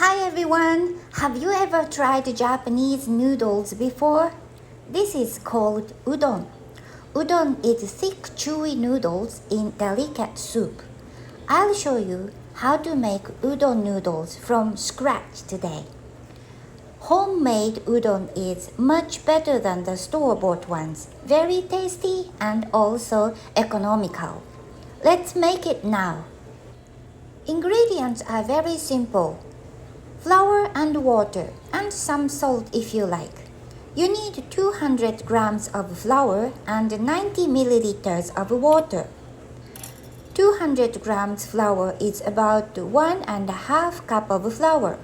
Hi everyone! Have you ever tried Japanese noodles before? This is called udon. Udon is thick, chewy noodles in delicate soup. I'll show you how to make udon noodles from scratch today. Homemade udon is much better than the store-bought ones. Very tasty and also economical. Let's make it now. Ingredients are very simple. Flour and water and some salt if you like. You need 200 grams of flour and 90 milliliters of water. 200 grams flour is about 1.5 cup of flour.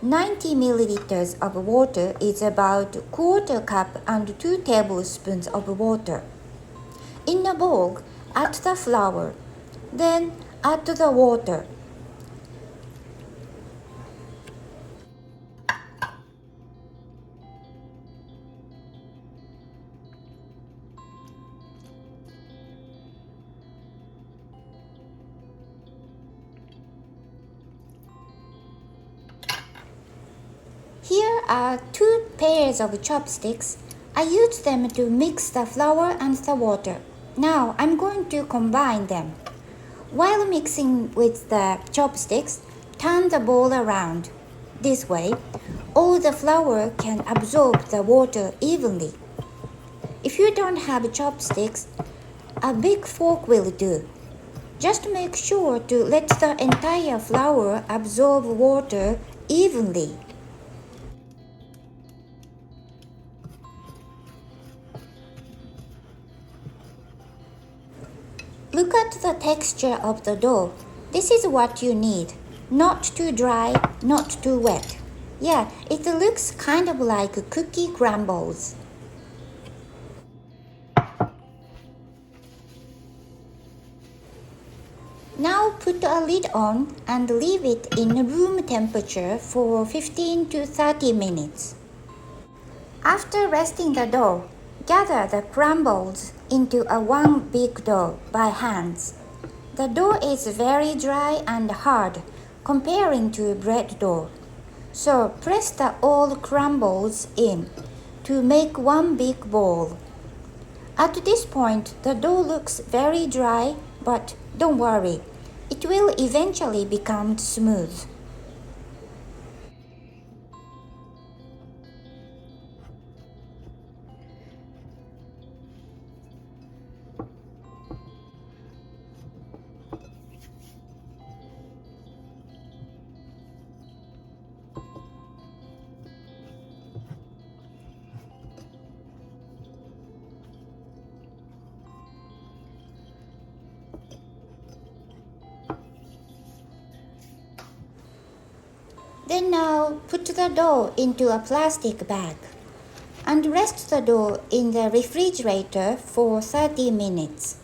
90 milliliters of water is about 1/4 cup and 2 tablespoons of water. In a bowl, add the flour, then add the water. Here are 2 pairs of chopsticks. I use them to mix the flour and the water. Now I'm going to combine them. While mixing with the chopsticks, turn the bowl around. This way, all the flour can absorb the water evenly. If you don't have chopsticks, a big fork will do. Just make sure to let the entire flour absorb water evenly. Look at the texture of the dough. This is what you need. Not too dry, not too wet. Yeah, it looks kind of like cookie crumbles. Now put a lid on and leave it in room temperature for 15 to 30 minutes. After resting the dough, gather the crumbles into one big dough by hands. The dough is very dry and hard comparing to bread dough. So press the all crumbles in to make one big ball. At this point, the dough looks very dry, but don't worry, it will eventually become smooth. Then now put the dough into a plastic bag and rest the dough in the refrigerator for 30 minutes.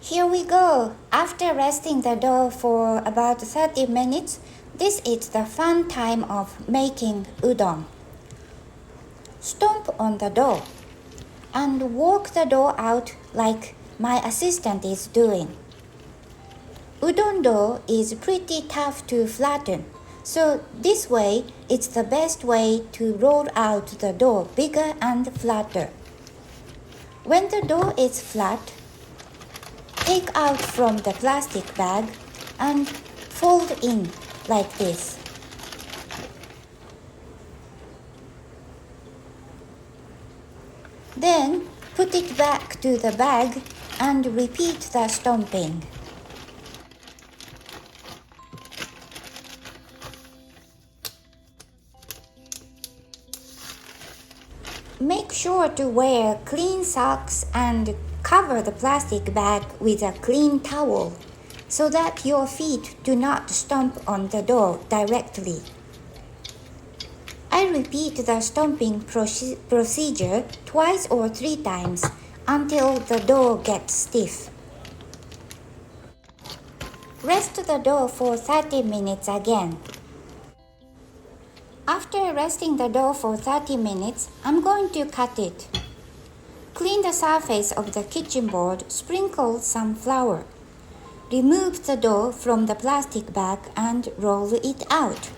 Here we go. After resting the dough for about 30 minutes, this is the fun time of making udon. Stomp on the dough and walk the dough out like my assistant is doing. Udon dough is pretty tough to flatten, so this way it's the best way to roll out the dough bigger and flatter. When the dough is flat, take out from the plastic bag and fold in like this. Then put it back to the bag and repeat the stomping. Make sure to wear clean socks and cover the plastic bag with a clean towel so that your feet do not stomp on the dough directly. I repeat the stomping procedure twice or 3 times until the dough gets stiff. Rest the dough for 30 minutes again. After resting the dough for 30 minutes, I'm going to cut it. Clean the surface of the kitchen board, sprinkle some flour. Remove the dough from the plastic bag and roll it out.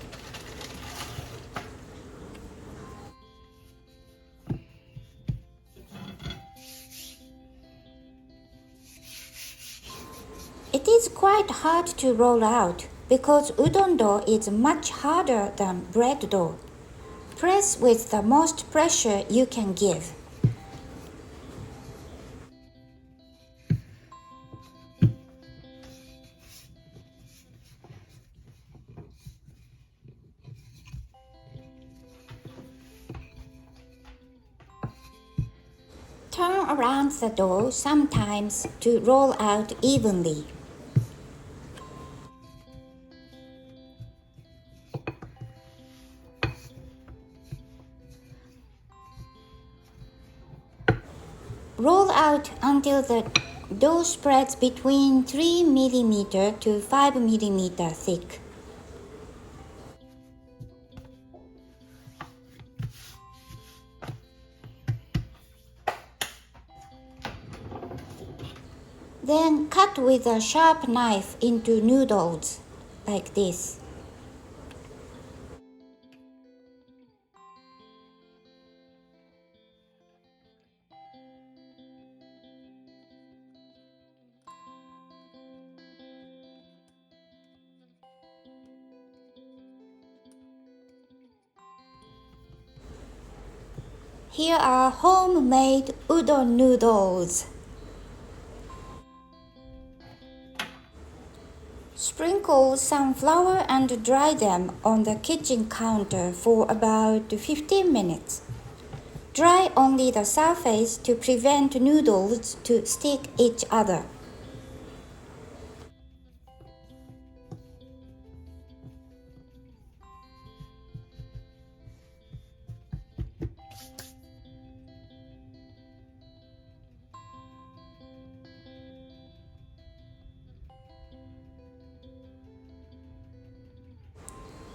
It is quite hard to roll out because udon dough is much harder than bread dough. Press with the most pressure you can give. Turn around the dough sometimes to roll out evenly. Roll out until the dough spreads between 3 mm to 5 mm thick. Then cut with a sharp knife into noodles, like this. Here are homemade udon noodles. Sprinkle some flour and dry them on the kitchen counter for about 15 minutes. Dry only the surface to prevent noodles to stick each other.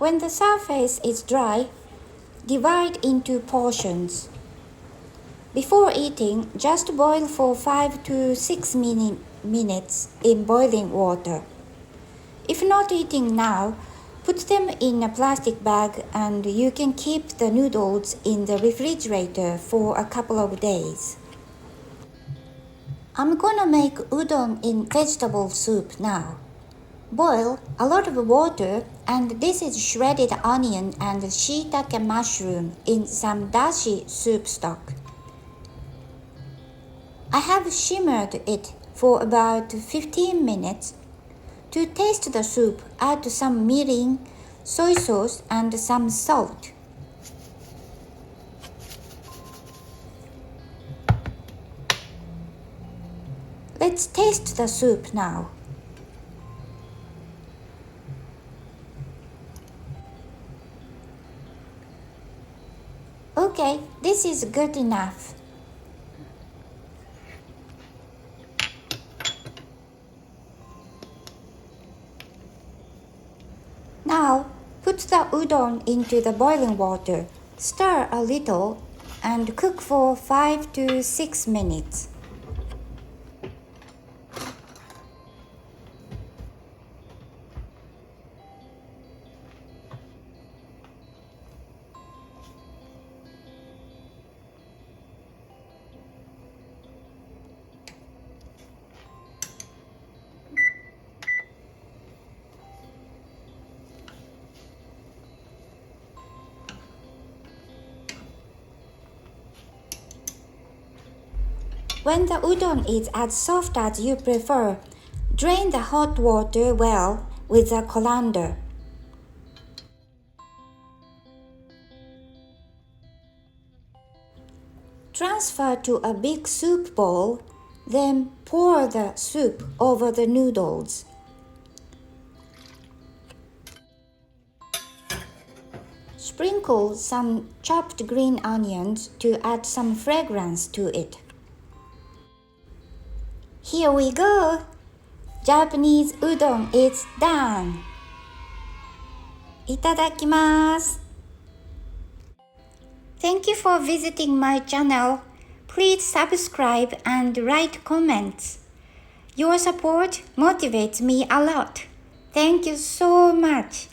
When the surface is dry, divide into portions. Before eating, just boil for 5 to 6 minutes in boiling water. If not eating now, put them in a plastic bag and you can keep the noodles in the refrigerator for a couple of days. I'm gonna make udon in vegetable soup now. Boil a lot of water, and this is shredded onion and shiitake mushroom in some dashi soup stock. I have simmered it for about 15 minutes. To taste the soup, add some mirin, soy sauce, and some salt. Let's taste the soup now. Okay, this is good enough. Now, put the udon into the boiling water. Stir a little and cook for 5 to 6 minutes. When the udon is as soft as you prefer, drain the hot water well with a colander. Transfer to a big soup bowl, then pour the soup over the noodles. Sprinkle some chopped green onions to add some fragrance to it. Here we go! Japanese udon is done! いただきます! Thank you for visiting my channel. Please subscribe and write comments. Your support motivates me a lot. Thank you so much.